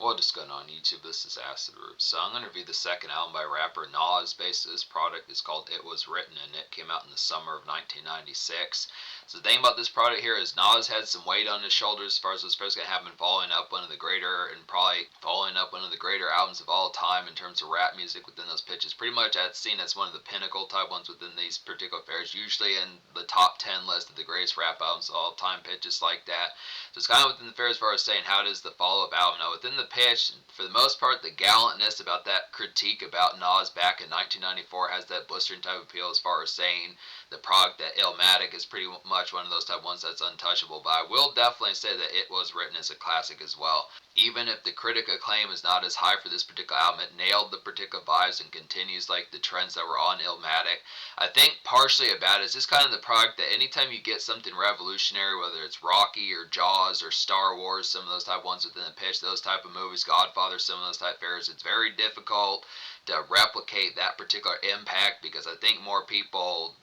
What is going on YouTube? This is Acid Root. So I'm going to review the second album by rapper Nas. Based this product is called It Was Written, and it came out in the summer of 1996. So the thing about this product here is Nas had some weight on his shoulders as far as what's first going to happen, following up one of the greater albums of all time in terms of rap music within those pitches. Pretty much that's seen as one of the pinnacle type ones within these particular affairs, usually in the top 10 list of the greatest rap albums of all time, pitches like that. So it's kind of within the fair as far as saying how does the follow-up album. Now within the pitch, for the most part, the gallantness about that critique about Nas back in 1994 has that blistering type of appeal as far as saying the product that Illmatic is pretty much one of those type ones that's untouchable. But I will definitely say that It Was Written as a classic as well. Even if the critic acclaim is not as high for this particular album, it nailed the particular vibes and continues like the trends that were on Illmatic. I think partially about it is just kind of the product that anytime you get something revolutionary, whether it's Rocky or Jaws or Star Wars, some of those type ones within the pitch, those type of movies, Godfather, some of those type fairs, it's very difficult to replicate that particular impact because I think more people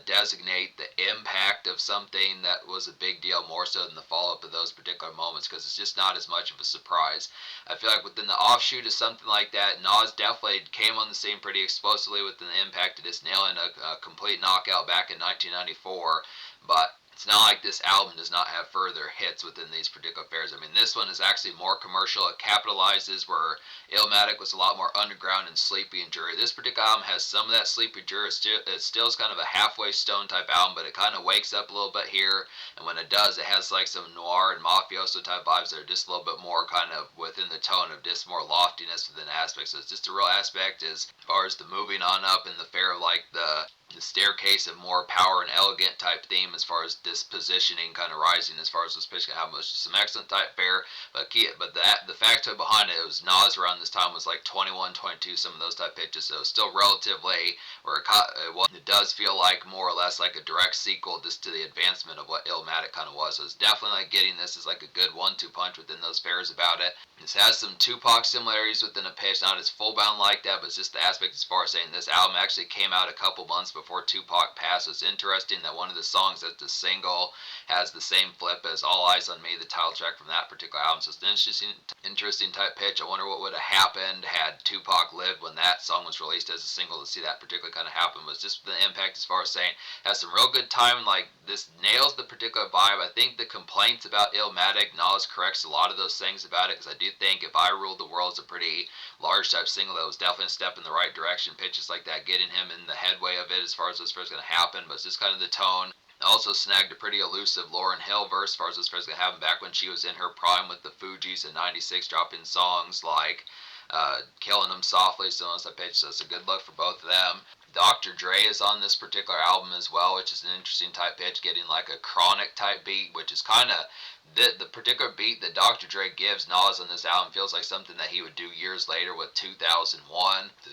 designate the impact of something that was a big deal more so than the follow-up of those particular moments because it's just not as much of a surprise. I feel like within the offshoot of something like that, Nas definitely came on the scene pretty explosively with the impact of just nailing a complete knockout back in 1994, but it's not like this album does not have further hits within these particular affairs. I mean, this one is actually more commercial. It capitalizes where Illmatic was a lot more underground and sleepy and dreary. This particular album has some of that sleepy dreary. It still is kind of a halfway stone type album, but it kind of wakes up a little bit here. And when it does, it has like some noir and mafioso type vibes that are just a little bit more kind of within the tone of just more loftiness within aspects. So it's just a real aspect as far as the moving on up in the fair of like the staircase of more power and elegant type theme as far as dispositioning kind of rising as far as this pitch can have some excellent type fare, but the factor behind it was Nas around this time was like 21, 22, some of those type pitches, so it's still relatively where it does feel like more or less like a direct sequel just to the advancement of what Illmatic kind of was. So it's definitely like getting this as like a good 1-2 punch within those fairs about it. This has some Tupac similarities within a pitch, not as full bound like that, but it's just the aspect as far as saying this album actually came out a couple months before Tupac passed. So it's interesting that one of the songs that's the single has the same flip as All Eyes on Me, the title track from that particular album. So it's an interesting type pitch. I wonder what would have happened had Tupac lived when that song was released as a single to see that particular kind of happen. But it's just the impact as far as saying has some real good timing. Like this nails the particular vibe. I think the complaints about Illmatic, Nas corrects a lot of those things about it because I do think If I Ruled the World is a pretty large type single that was definitely a step in the right direction. Pitches like that, getting him in the headway of it as far as what's first going to happen, but it's just kind of the tone. Also snagged a pretty elusive Lauryn Hill verse as far as what's first going to happen back when she was in her prime with the Fugees in '96, dropping songs like Killing Them Softly, so on that page. So it's a good look for both of them. Dr. Dre is on this particular album as well, which is an interesting type pitch, getting like a chronic type beat, which is kind of the particular beat that Dr. Dre gives Nas on this album feels like something that he would do years later with 2001.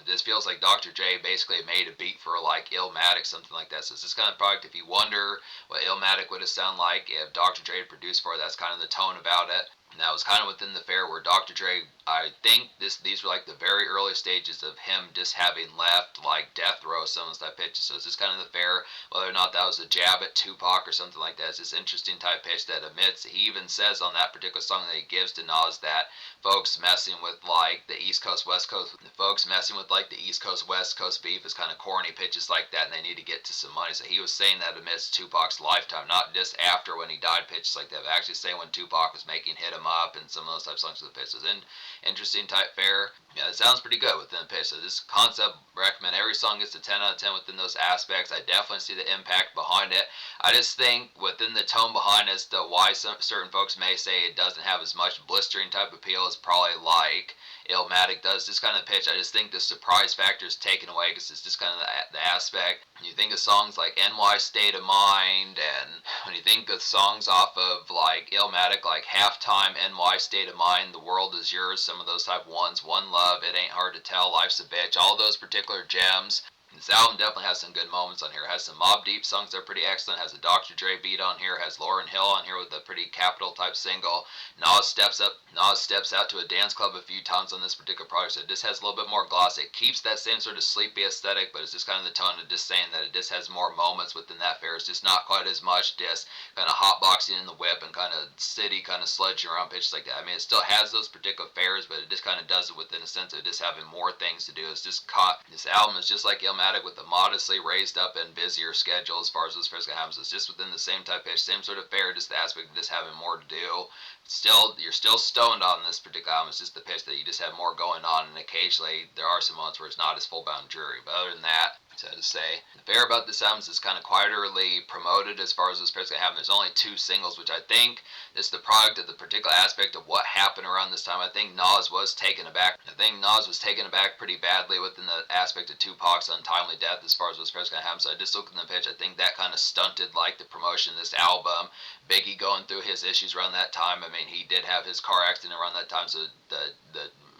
This feels like Dr. Dre basically made a beat for like Illmatic, something like that. So it's this kind of product, if you wonder what Illmatic would have sounded like if Dr. Dre had produced for it, that's kind of the tone about it. And that was kind of within the fair where Dr. Dre, I think these were like the very early stages of him just having left like Death Row, some of that pitch. So it's just kind of the fair, whether or not that was a jab at Tupac or something like that. It's this interesting type pitch that admits, he even says on that particular song that he gives to Nas that folks messing with like the East Coast, West Coast, folks messing with like the East Coast, West Coast beef is kind of corny pitches like that and they need to get to some money. So he was saying that amidst Tupac's lifetime, not just after when he died pitches like that, but actually saying when Tupac was making Hit 'Em Up and some of those type songs of the pitch. So it's interesting type fare. Yeah, it sounds pretty good within the pitch. So this concept, recommend every song gets a 10 out of 10 within those aspects. I definitely see the impact behind it. I just think within the tone behind as to why certain folks may say it doesn't have as much blistering type appeal as probably like Illmatic does. This kind of pitch, I just think the surprise factor is taken away because it's just kind of the aspect. When you think of songs like NY State of Mind, and when you think of songs off of like Illmatic, like Halftime, NY State of Mind, The World Is Yours, some of those type ones, One Love, It Ain't Hard to Tell, Life's a Bitch, all those particular gems. This album definitely has some good moments on here. It has some Mobb Deep songs that are pretty excellent. It has a Dr. Dre beat on here. It has Lauryn Hill on here with a pretty Capital type single. Nas steps up. Nas steps out to a dance club a few times on this particular project. So it just has a little bit more gloss. It keeps that same sort of sleepy aesthetic, but it's just kind of the tone of just saying that it just has more moments within that fair. It's just not quite as much just kind of hotboxing in the whip and kind of city kind of sludging around pitches like that. I mean, it still has those particular fairs, but it just kind of does it within a sense of just having more things to do. It's just caught. This album is just like Illmatic with a modestly raised up and busier schedule as far as those fairs happens. It's just within the same type pitch, same sort of fair, just the aspect of just having more to do. Still, you're still stoned on this particular album. It's just the pitch that you just have more going on, and occasionally there are some moments where it's not as full-bound dreary. But other than that, so to say, the fair about this album is it's kind of quieterly promoted as far as this pairs can happen. There's only 2 singles, which I think is the product of the particular aspect of what happened around this time. I think Nas was taken aback. I think Nas was taken aback pretty badly within the aspect of Tupac's untimely death as far as this pairs can happen. So I just looked in the pitch. I think that kind of stunted like the promotion of this album. Biggie going through his issues around that time. I mean, he did have his car accident around that time, so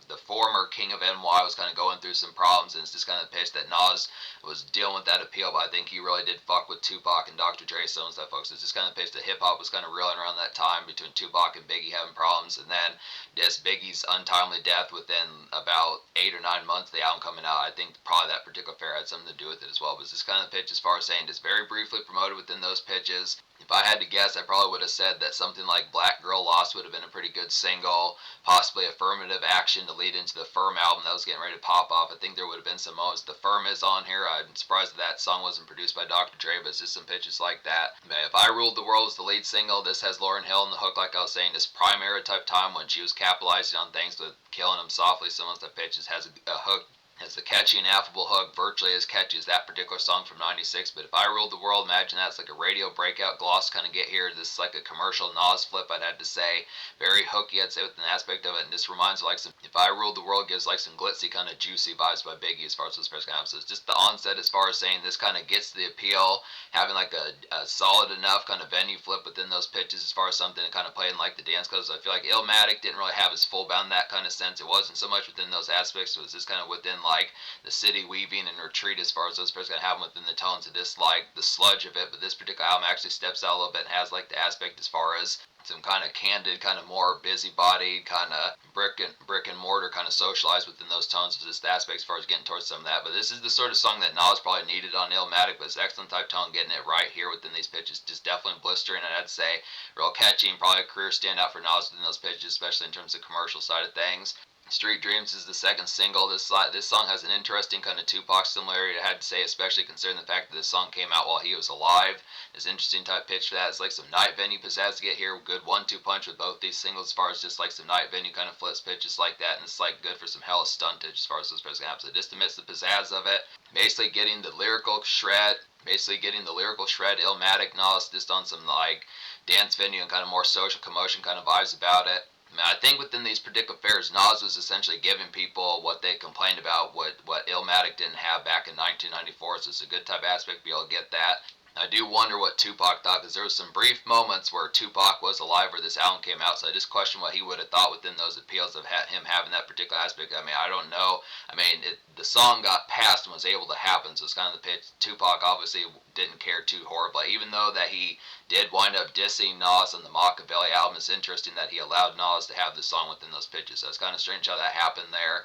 the former King of NY was kind of going through some problems, and it's just kind of the pitch that Nas was dealing with that appeal, but I think he really did fuck with Tupac and Dr. Dre, some of that folks. It's just kind of the pitch that hip-hop was kind of reeling around that time between Tupac and Biggie having problems, and then just Biggie's untimely death within about 8 or 9 months of the album coming out. I think probably that particular fair had something to do with it as well, but it's just kind of the pitch as far as saying just very briefly promoted within those pitches. If I had to guess, I probably would have said that something like Black Girl Lost would have been a pretty good single, possibly Affirmative Action to lead into the Firm album that was getting ready to pop off. I think there would have been some moments. The Firm is on here. I'm surprised that song wasn't produced by Dr. Dre, but it's just some pitches like that. But If I Ruled the World is the lead single. This has Lauryn Hill in the hook, like I was saying, this prime era type time when she was capitalizing on things with Killing Him Softly. Some of the pitches has a hook. Has a catchy and affable hook, virtually as catchy as that particular song from '96. But If I Ruled the World, imagine that's like a radio breakout gloss kind of get here. This is like a commercial Nas flip, I'd have to say. Very hooky, I'd say, with an aspect of it. And this reminds me like some, If I Ruled the World gives like some glitzy kind of juicy vibes by Biggie as far as this first kind of. So it's just the onset as far as saying this kind of gets the appeal, having like a solid enough kind of venue flip within those pitches as far as something to kind of play in like the dance clubs. I feel like Illmatic didn't really have his full bound that kind of sense. It wasn't so much within those aspects. It was just kind of within like the city weaving and retreat as far as those parts going to have within the tones of this, like the sludge of it. But this particular album actually steps out a little bit and has like the aspect as far as some kind of candid, kind of more busybody, kind of brick and mortar, kind of socialized within those tones. Just the aspect as far as getting towards some of that. But this is the sort of song that Nas probably needed on Illmatic, but it's excellent type tone, getting it right here within these pitches. Just definitely blistering, and I'd say real catchy and probably a career standout for Nas within those pitches, especially in terms of commercial side of things. Street Dreams is the second single. This song has an interesting kind of Tupac similarity, I had to say, especially considering the fact that this song came out while he was alive. It's an interesting type pitch for that. It's like some night venue pizzazz to get here. Good 1-2 punch with both these singles as far as just like some night venue kind of flips pitches like that, and it's like good for some hella stuntage as far as those parts happen. So just amidst the pizzazz of it, basically getting the lyrical shred, Illmatic Nas just on some like dance venue and kind of more social commotion kind of vibes about it. I think within these particular fairs, Nas was essentially giving people what they complained about, what Illmatic didn't have back in 1994, so it's a good type aspect to be able to get that. I do wonder what Tupac thought, because there was some brief moments where Tupac was alive where this album came out, so I just question what he would have thought within those appeals of him having that particular aspect. I mean, I don't know. I mean, the song got passed and was able to happen, so it's kind of the pitch. Tupac obviously didn't care too horribly, even though that he did wind up dissing Nas on the Machiavelli album. It's interesting that he allowed Nas to have the song within those pitches, so it's kind of strange how that happened there.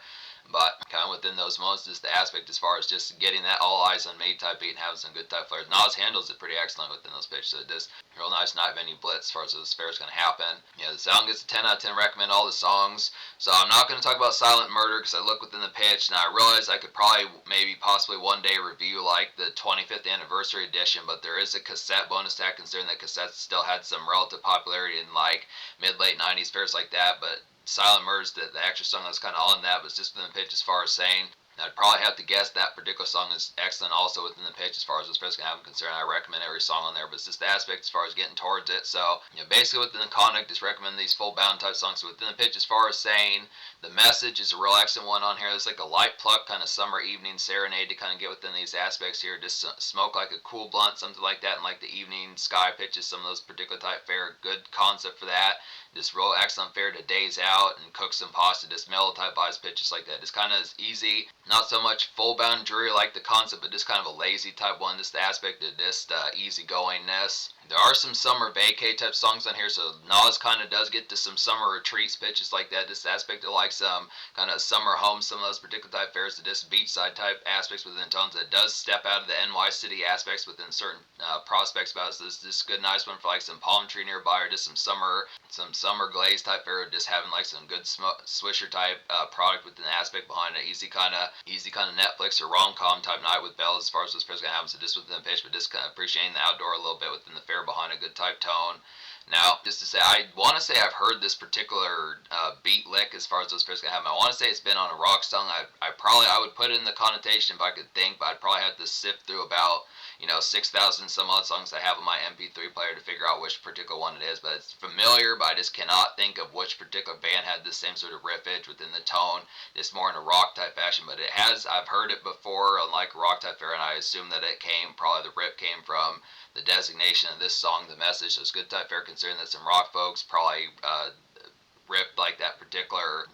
But kind of within those moments, just the aspect as far as just getting that all eyes on me type beat and having some good type flares. Nas handles it pretty excellent within those pitches. So just real nice night venue blitz as far as those fairs going to happen. Yeah, the song gets a 10 out of 10. Recommend all the songs. So I'm not going to talk about Silent Murder because I look within the pitch and I realize I could probably maybe possibly one day review like the 25th anniversary edition, but there is a cassette bonus track considering that cassettes still had some relative popularity in like mid-late 90s fairs like that, but Silent Murder's the extra song that's kind of on that, but it's just within the pitch as far as saying. I'd probably have to guess that particular song is excellent also within the pitch as far as this person can have considering I recommend every song on there, but it's just the aspect as far as getting towards it. So, basically within the conduct, just recommend these full bound type songs. So within the pitch as far as saying, the message is a real excellent one on here. It's like a light pluck kind of summer evening serenade to kind of get within these aspects here. Just smoke like a cool blunt, something like that, and like the evening sky pitches, some of those particular type fare. Good concept for that. Just real excellent fare to Days Out and Cook Some Pasta, just mellow type vibes pitches like that. Just kind of easy, not so much full bound dreary like the concept, but just kind of a lazy type one. Just the aspect of just easy goingness. There are some summer vacay type songs on here, so Nas kind of does get to some summer retreats pitches like that. This aspect of like some kind of summer homes, some of those particular type fares, to just beachside type aspects within tones that does step out of the NY City aspects within certain prospects about it. So this is a good nice one for like some palm tree nearby, or just some summer glaze type fare, just having like some good swisher type product within the aspect behind it. Easy kind of Netflix or rom-com type night with bells as far as what's going to happen. So just within the pitch, but just kind of appreciating the outdoor a little bit within the fare behind a good type tone. Now, just to say, I want to say I've heard this particular beat lick as far as those pairs can happen. I want to say it's been on a rock song. I would put it in the connotation if I could think, but I'd probably have to sift through about 6,000 some odd songs I have on my MP3 player to figure out which particular one it is. But it's familiar, but I just cannot think of which particular band had the same sort of riffage within the tone. It's more in a rock type fashion, but it has. I've heard it before on like a rock type fare, and I assume that probably the riff came from the designation of this song, the message. So it's good type fare considering that some rock folks probably ripped like that particular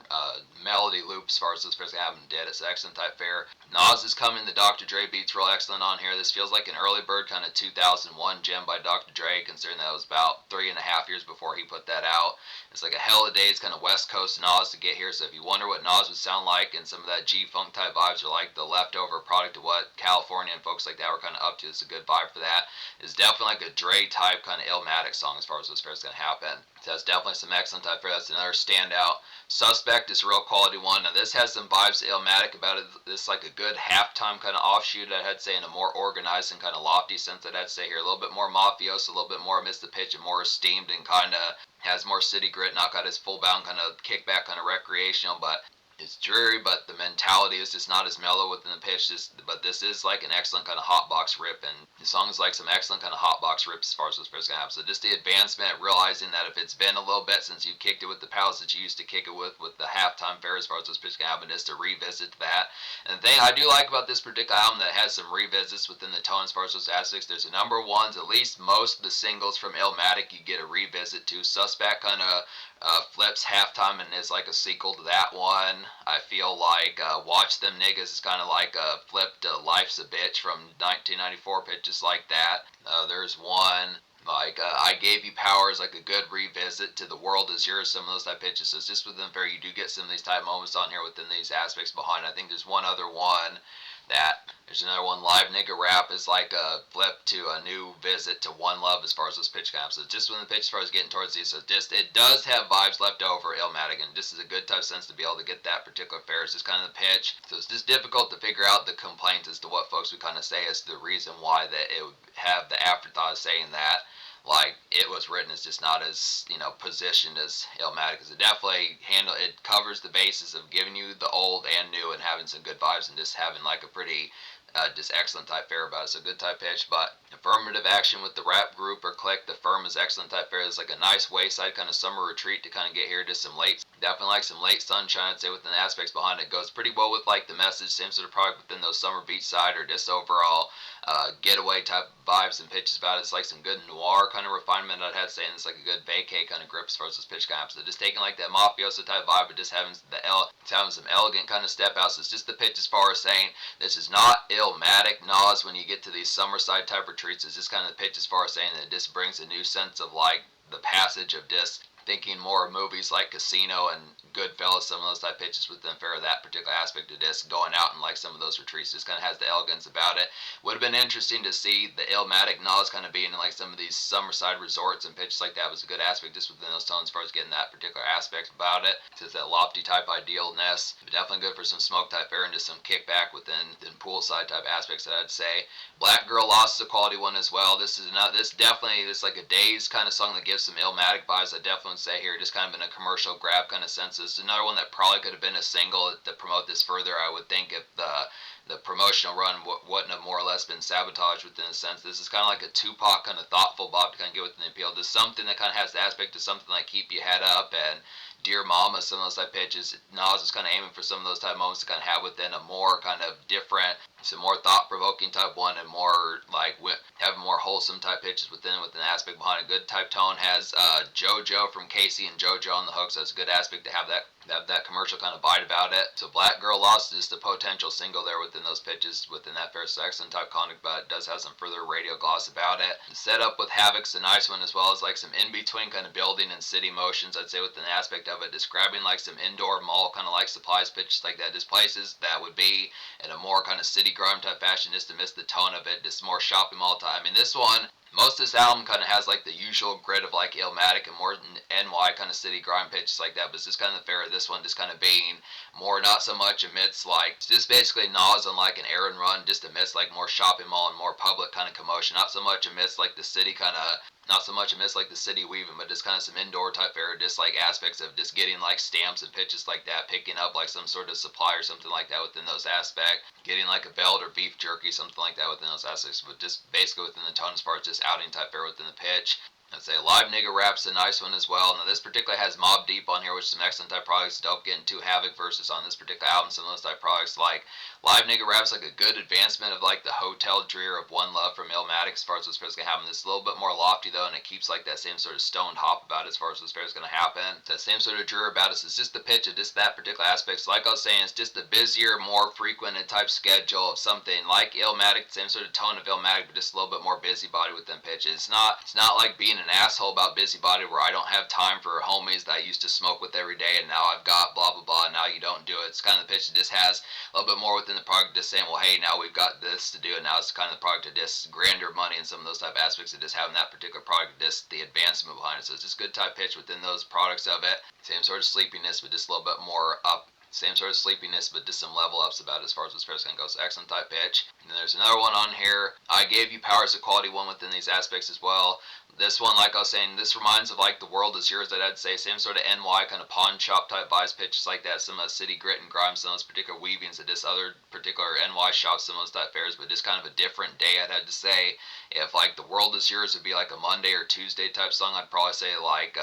melody loop as far as this person having did. It's excellent type fare. Nas is coming. The Dr. Dre beats real excellent on here. This feels like an early bird kind of 2001 gem by Dr. Dre, considering that was about 3.5 years before he put that out. It's like a hell of a days kind of West Coast Nas to get here. So if you wonder what Nas would sound like and some of that G-Funk type vibes are like the leftover product of what California and folks like that were kind of up to, it's a good vibe for that. It's definitely like a Dre type kind of Illmatic song as far as this fair is going to happen. So that's definitely some excellent type fare. That's another standout. Suspect is a real quality one. Now this has some vibes to Illmatic about it. This is like a good halftime kind of offshoot, I'd say, in a more organized and kind of lofty sense, I'd say here. A little bit more mafioso, a little bit more amidst the pitch, and more esteemed, and kind of has more city grit, not got his full bound kind of kickback kind of recreational, but it's dreary, but the mentality is just not as mellow within the pitch. But this is like an excellent kind of hotbox rip, and the song is like some excellent kind of hotbox rips as far as what's going to happen. So just the advancement, realizing that if it's been a little bit since you kicked it with the pals that you used to kick it with the halftime fare as far as what's going to happen, is to revisit that. And the thing I do like about this particular album that has some revisits within the tone as far as those aspects, there's a number of ones, at least most of the singles from Illmatic you get a revisit to. Suspect kind of flips halftime and is like a sequel to that one. I feel like Watch Them Niggas is kind of like a flip to Life's a Bitch from 1994, pitches like that. There's one like I Gave You Power is like a good revisit to The World Is Yours, some of those type pitches. So it's just within fair, you do get some of these type moments on here within these aspects behind. I think there's one other one there's another one, Live Nigga Rap is like a flip to a new visit to One Love as far as those pitch caps. So just when the pitch as far as getting towards these, so just it does have vibes left over Illmatic, and this is a good touch sense to be able to get that particular fare. It's just kind of the pitch. So it's just difficult to figure out the complaints as to what folks would kind of say as to the reason why that it would have the afterthought of saying that. Like it was written as just not as positioned as Illmatic, because it definitely it covers the basis of giving you the old and new and having some good vibes and just having like a pretty just excellent type fare about it. So good type pitch, but affirmative action with the rap group or clique. The Firm is excellent type fare. It's like a nice wayside kind of summer retreat to kind of get here. Just some definitely like some late sunshine, I'd say, within the aspects behind it. Goes pretty well with like the message, same sort of product within those summer beachside or just overall getaway type vibes and pitches about it. It's like some good noir kind of refinement, I'd have to say, and it's like a good vacay kind of grip as far as this pitch kind of. So just taking like that mafioso type vibe, but just having some elegant kind of step outs. So it's just the pitch as far as saying this is not Illmatic Nas when you get to these summerside type retreats. It's just kind of the pitch as far as saying that it just brings a new sense of like the passage of just thinking more of movies like Casino and Goodfellas, some of those type pitches within fair of that particular aspect of this, going out and like some of those retreats. Just kind of has the elegance about it. Would have been interesting to see the Illmatic Nas kind of being in like some of these summerside resorts and pitches like that was a good aspect just within those tones as far as getting that particular aspect about it. It's that lofty type idealness. But definitely good for some smoke type fare and just some kickback within poolside type aspects that I'd say. Black Girl Lost is a quality one as well. This is not this like a Days kind of song that gives some Illmatic vibes. I definitely say here, just kind of in a commercial grab kind of sense. This is another one that probably could have been a single to promote this further. I would think if the promotional run wouldn't have more or less been sabotaged within a sense. This is kind of like a Tupac kind of thoughtful bop to kind of get within the appeal. There's something that kind of has the aspect of something like Keep Your Head Up and Dear Mama, some of those type pitches. Nas is kind of aiming for some of those type moments to kind of have within a more kind of different some more thought-provoking type one, and more like having more wholesome type pitches with an aspect behind a good type tone. Has JoJo from Casey and JoJo on the hook, so it's a good aspect to have that commercial kind of bite about it. So Black Girl Lost is just a potential single there within those pitches within that fair. So excellent type conduct, but it does have some further radio gloss about it. The setup with Havoc's a nice one, as well as like some in-between kind of building and city motions, I'd say, with an aspect of it, describing like some indoor mall kind of like supplies pitches like that, just places that would be in a more kind of city grime type fashion, just to miss the tone of it, just more shopping mall time. I mean, this one, most of this album kind of has like the usual grit of like Illmatic and more NY kind of city grime pitches like that, but it's just kind of the fair of this one just kind of being more not so much amidst like just basically Nas on like an errand run, just amidst like more shopping mall and more public kind of commotion, not so much amidst like the city kind of not so much amidst like the city weaving, but just kind of some indoor type fair, just like aspects of just getting like stamps and pitches like that, picking up like some sort of supply or something like that within those aspects, getting like a belt or beef jerky, something like that within those aspects, but just basically within the tone as far as just outing type fair within the pitch. I'd say Live Nigga Rap's a nice one as well. Now this particular has Mobb Deep on here, which is some excellent type products. Dope getting two Havoc verses on this particular album. Some of those type products like Live Nigga Rap's like a good advancement of like the Hotel Dreer of One Love from Illmatic as far as what's going to happen. This is a little bit more lofty though, and it keeps like that same sort of stoned hop about it as far as what's going to happen. That same sort of Dreer about it. So it's just the pitch of just that particular aspect. So like I was saying, it's just a busier, more frequented type schedule of something like Illmatic, same sort of tone of Illmatic, but just a little bit more busybody with them pitches. It's not like being an asshole about busybody where I don't have time for homies that I used to smoke with every day and now I've got blah blah blah and now you don't do it. It's kind of the pitch that just has a little bit more within the product, just saying, well, hey, now we've got this to do, and now it's kind of the product of just grander money and some of those type aspects of just having that particular product, just the advancement behind it. So it's just good type pitch within those products of it. Same sort of sleepiness, but just a little bit more up. Same sort of sleepiness, but just some level ups about it as far as this fair is going to go. So excellent type pitch. And then there's another one on here. I Gave You Power is a quality one within these aspects as well. This one, like I was saying, this reminds of like The World Is Yours, that I'd say. Same sort of NY kind of pawn shop type vibes pitches like that. Some of the city grit and grime, some of those particular weavings of this other particular NY shops, some of those type fairs, but just kind of a different day, I'd have to say. If like The World Is Yours would be like a Monday or Tuesday type song, I'd probably say like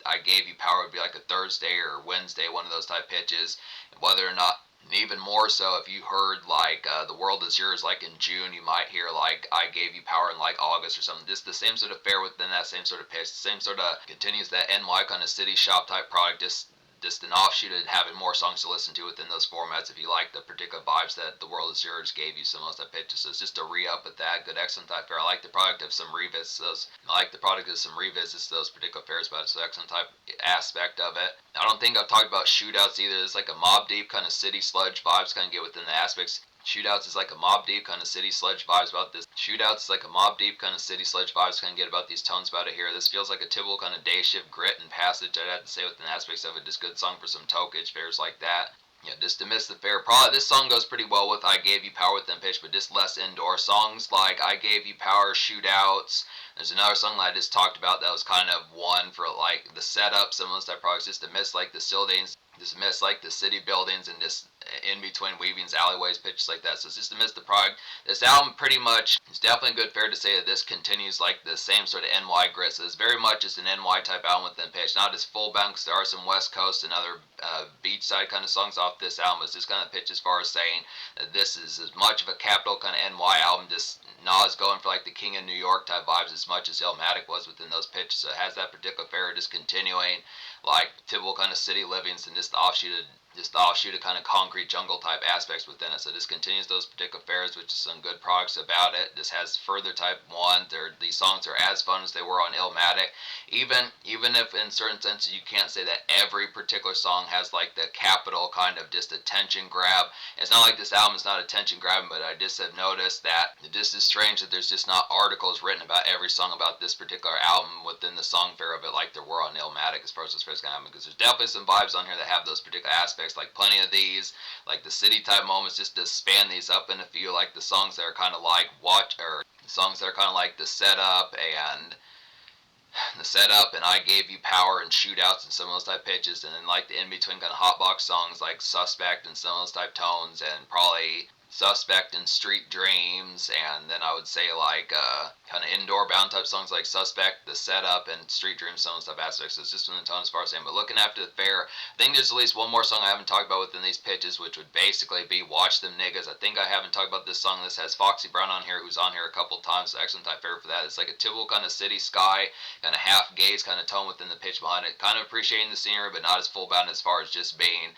I Gave You Power would be like a Thursday or Wednesday, one of those type pitches. Whether or not, and even more so if you heard like The World Is Yours like in June, you might hear like I Gave You Power in like August or something. Just the same sort of fare within that same sort of pitch, the same sort of continues that NY kind of city shop type product, just an offshoot of having more songs to listen to within those formats if you like the particular vibes that The World Is Yours gave you, some of those pitches. So it's just a re-up with that. Good, excellent type fair. I like the product of some revisits to those particular fairs, but it's an excellent type aspect of it. I don't think I've talked about shootouts either. It's like a Mobb Deep kind of city sludge vibes kind of get within the aspects. Shootouts is like a Mobb Deep kind of city sludge vibes about this. Shootouts is like a Mobb Deep kind of city sludge vibes kind of get about these tones about it here. This feels like a typical kind of day shift grit and passage, I'd have to say, within aspects of it. Just good song for some tokage fairs like that. Yeah, just to miss the fair. Probably this song goes pretty well with I Gave You Power with them pitch, but just less indoor. Songs like I Gave You Power, Shootouts. There's another song that I just talked about that was kind of one for like the setup, some of those type products, just to miss like the buildings, just miss like the city buildings and just in between weavings, alleyways, pitches like that. So it's just to miss the product. This album pretty much, it's definitely good fair to say that this continues like the same sort of NY grit. So it's very much just an NY type album within pitch. Not as full bound because there are some West Coast and other beachside kind of songs off this album. It's just kind of pitch as far as saying that this is as much of a capital kind of NY album, just Nas going for like the King of New York type vibes as much as Illmatic was within those pitches. So it has that particular fair just continuing like typical kind of city livings and just the offshoot of kind of concrete jungle type aspects within it. So this continues those particular fairs, which is some good products about it. This has further type one. These songs are as fun as they were on Illmatic. Even if in certain senses you can't say that every particular song has like the capital kind of just attention grab. It's not like this album is not attention grabbing, but I just have noticed that it just is strange that there's just not articles written about every song about this particular album within the song fair of it like there were on Illmatic as far as this fair is going to happen, because there's definitely some vibes on here that have those particular aspects, like plenty of these, like the city type moments, just to span these up in a few, like the songs that are kind of like songs that are kind of like the setup and I Gave You Power and Shootouts and some of those type pitches, and then like the in between kind of hotbox songs like Suspect and some of those type tones, and probably Suspect and Street Dreams, and then I would say like kind of indoor bound type songs like Suspect, The Setup, and Street Dream songs type aspects. So it's just in the tone as far as saying. But looking after the fair, I think there's at least one more song I haven't talked about within these pitches, which would basically be Watch Them Niggas. I think I haven't talked about this song. This has Foxy Brown on here, who's on here a couple times. So excellent type fair for that. It's like a typical kind of city sky, kind of half gaze kind of tone within the pitch behind it. Kind of appreciating the scenery, but not as full bound as far as just being,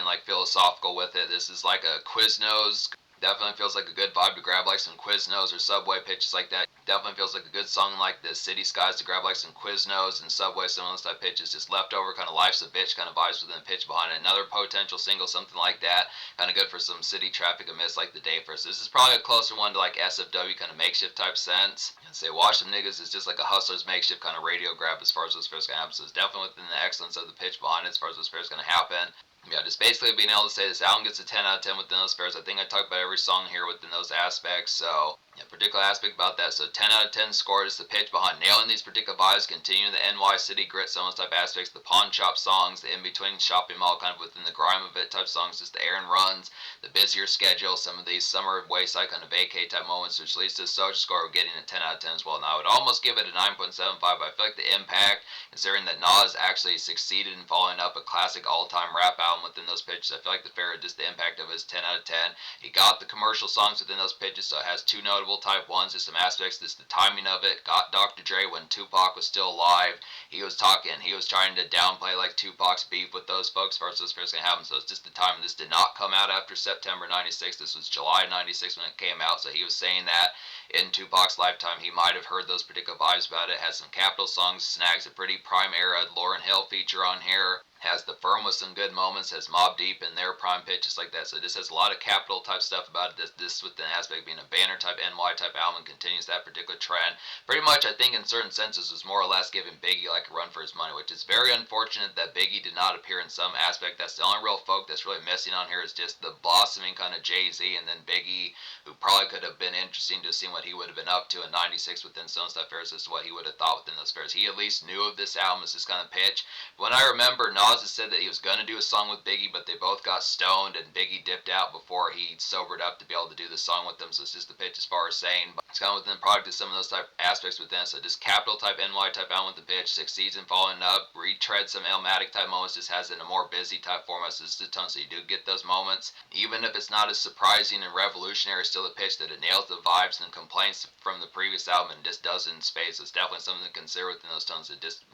like philosophical with it. This is like a Quiznos. Definitely feels like a good vibe to grab like some Quiznos or Subway pitches like that. Definitely feels like a good song like the City Skies to grab like some Quiznos and Subway, some of those type pitches. Just leftover kind of Life's a Bitch kind of vibes within the pitch behind it. Another potential single, something like that. Kind of good for some city traffic amidst like the day first. This is probably a closer one to like SFW kind of makeshift type sense. And say Watch Them Niggas is just like a hustler's makeshift kind of radio grab as far as those fairs going to happen. So it's definitely within the excellence of the pitch behind it as far as those fairs going to happen. Yeah, just basically being able to say this album gets a 10 out of 10 within those fairs. I think I talked about every song here within those aspects, so yeah, particular aspect about that. So 10 out of 10 score is the pitch behind nailing these particular vibes, continuing the NY City grit, some of those type aspects, the pawn shop songs, the in-between shopping mall kind of within the grime of it type songs, just the errand runs, the busier schedule, some of these summer wayside kind of vacay type moments, which leads to the social score of getting a 10 out of 10 as well. Now I would almost give it a 9.75, but I feel like the impact, considering that Nas actually succeeded in following up a classic all-time rap album within those pitches, I feel like the fair, just the impact of it is 10 out of 10. He got the commercial songs within those pitches, so it has two notable type ones, just some aspects, just the timing of it. Got Dr. Dre when Tupac was still alive. He was trying to downplay like Tupac's beef with those folks first those fairs gonna happen, so it's just the timing. This did not come out after September 96. This was July 96 when it came out, so he was saying that in Tupac's lifetime he might have heard those particular vibes about it. Has some Capitol songs, snags a pretty prime era Lauryn Hill feature on here. Has the Firm with some good moments, has Mobb Deep in their prime pitches like that. So this has a lot of Capitol type stuff about it. This with the aspect being a banner type NY type album continues that particular trend. Pretty much I think in certain senses was more or less giving Biggie like a run for his money, which is very unfortunate that Biggie did not appear in some aspect. That's the only real folk that's really missing on here is just the blossoming kind of Jay-Z and then Biggie, who probably could have been interesting to see what he would have been up to in 96 within some stuff fairs as to what he would have thought within those fairs. He at least knew of this album as this kind of pitch. When I remember Nas has said that he was going to do a song with Biggie, but they both got stoned and Biggie dipped out before he sobered up to be able to do the song with them. So it's just the pitch as far as saying, but it's kind of within the product of some of those type aspects within. So just Capitol type NY type album with the pitch, succeeds in following up, retreads some Illmatic type moments, just has it in a more busy type format. So it's a ton. So you do get those moments, even if it's not as surprising and revolutionary, still the pitch that it nails the vibes and complaints from the previous album and just does it in space. So it's definitely something to consider within those tones. It just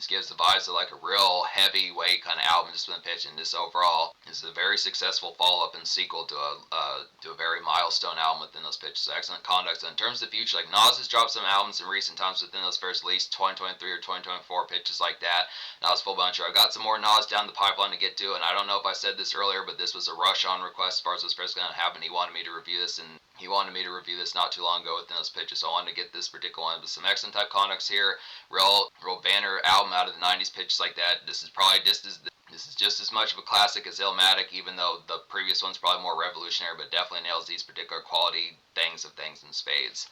gives the vibes of like a real heavyweight kind of album just with the pitch, and this overall is a very successful follow-up and sequel to a very milestone album within those pitches. So excellent conduct. So in terms of the future, like Nas has dropped some albums in recent times within those first at least 2023 or 2024 pitches like that. Nas full bunch. I've got some more Nas down the pipeline to get to, and I don't know if I said this earlier, but this was a rush on request as far as those first going to happen. He wanted me to review this, and he wanted me to review this not too long ago within those pitches, so I wanted to get this particular one. But some excellent type conducts here, real banner album out of the 90s pitches like that. This is just as much of a classic as Illmatic, even though the previous one's probably more revolutionary, but definitely nails these particular quality things in spades.